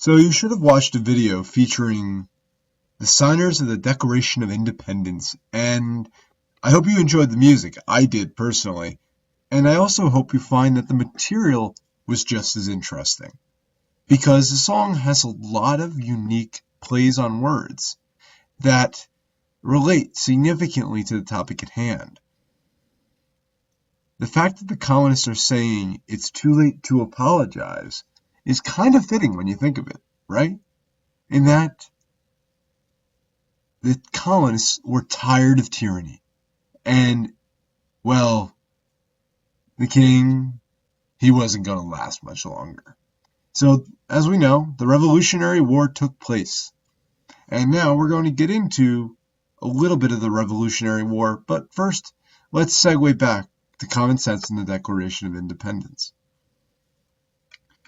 So you should have watched a video featuring the signers of the Declaration of Independence, and I hope you enjoyed the music. I did personally. And I also hope you find that the material was just as interesting, because the song has a lot of unique plays on words that relate significantly to the topic at hand. The fact that the colonists are saying it's too late to apologize is kind of fitting when you think of it, right? In that the colonists were tired of tyranny. And, well, the king, he wasn't going to last much longer. So, as we know, the Revolutionary War took place. And now we're going to get into a little bit of the Revolutionary War. But first, let's segue back to common sense in the Declaration of Independence.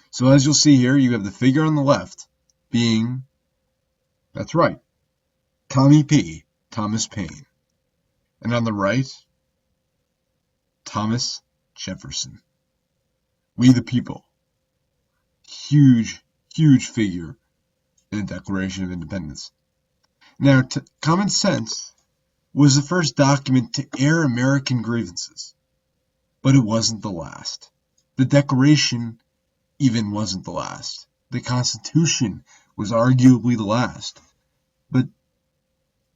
So as you'll see here, you have the figure on the left being, that's right, Tommy P., Thomas Paine. And on the right, Thomas Jefferson. We the people. Huge, huge figure in the Declaration of Independence. Now, common sense was the first document to air American grievances, but it wasn't the last. The Declaration even wasn't the last. The Constitution was arguably the last. But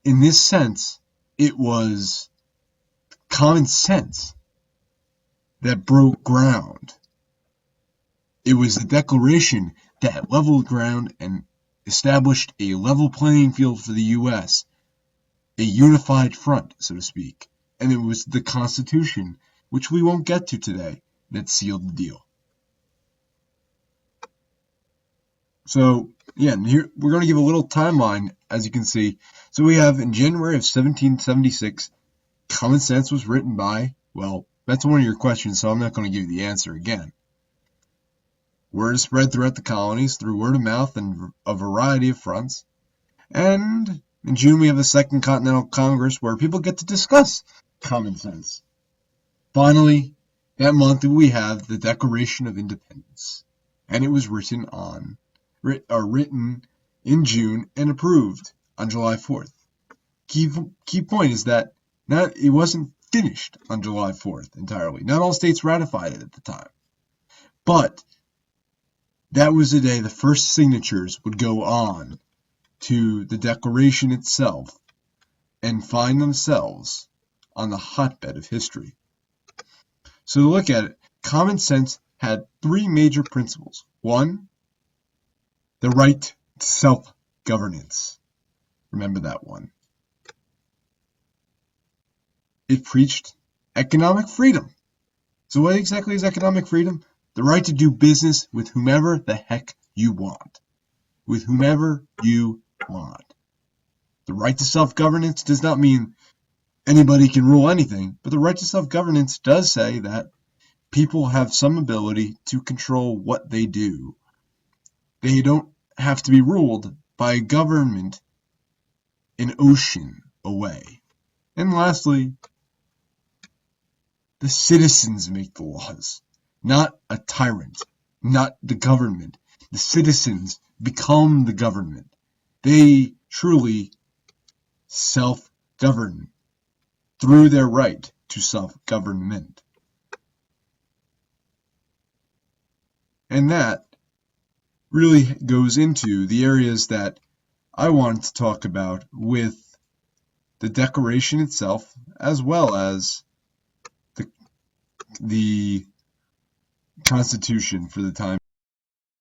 in this sense, it was common sense that broke ground. It was the Declaration that leveled ground and established a level playing field for the U.S., a unified front, so to speak. And it was the Constitution, which we won't get to today, that sealed the deal. So, yeah, here we're going to give a little timeline, as you can see. So we have in January of 1776, Common Sense was written by, well, that's one of your questions, so I'm not going to give you the answer again. Word is spread throughout the colonies through word of mouth and a variety of fronts. And in June, we have the Second Continental Congress where people get to discuss common sense. Finally, that month we have the Declaration of Independence, and it was written in June and approved on July 4th. Key point is that it wasn't finished on July 4th entirely. Not all states ratified it at the time. But that was the day the first signatures would go on to the Declaration itself and find themselves on the hotbed of history. So to look at it, common sense had three major principles. One, the right to self-governance. Remember that one. It preached economic freedom. So what exactly is economic freedom? The right to do business with whomever the heck you want. With whomever you want. The right to self-governance does not mean anybody can rule anything, but the right to self-governance does say that people have some ability to control what they do. They don't have to be ruled by a government an ocean away. And lastly, the citizens make the laws, not a tyrant, not the government. The citizens become the government. They truly self-govern through their right to self-government. And that really goes into the areas that I wanted to talk about with the Declaration itself, as well as the Constitution for the time.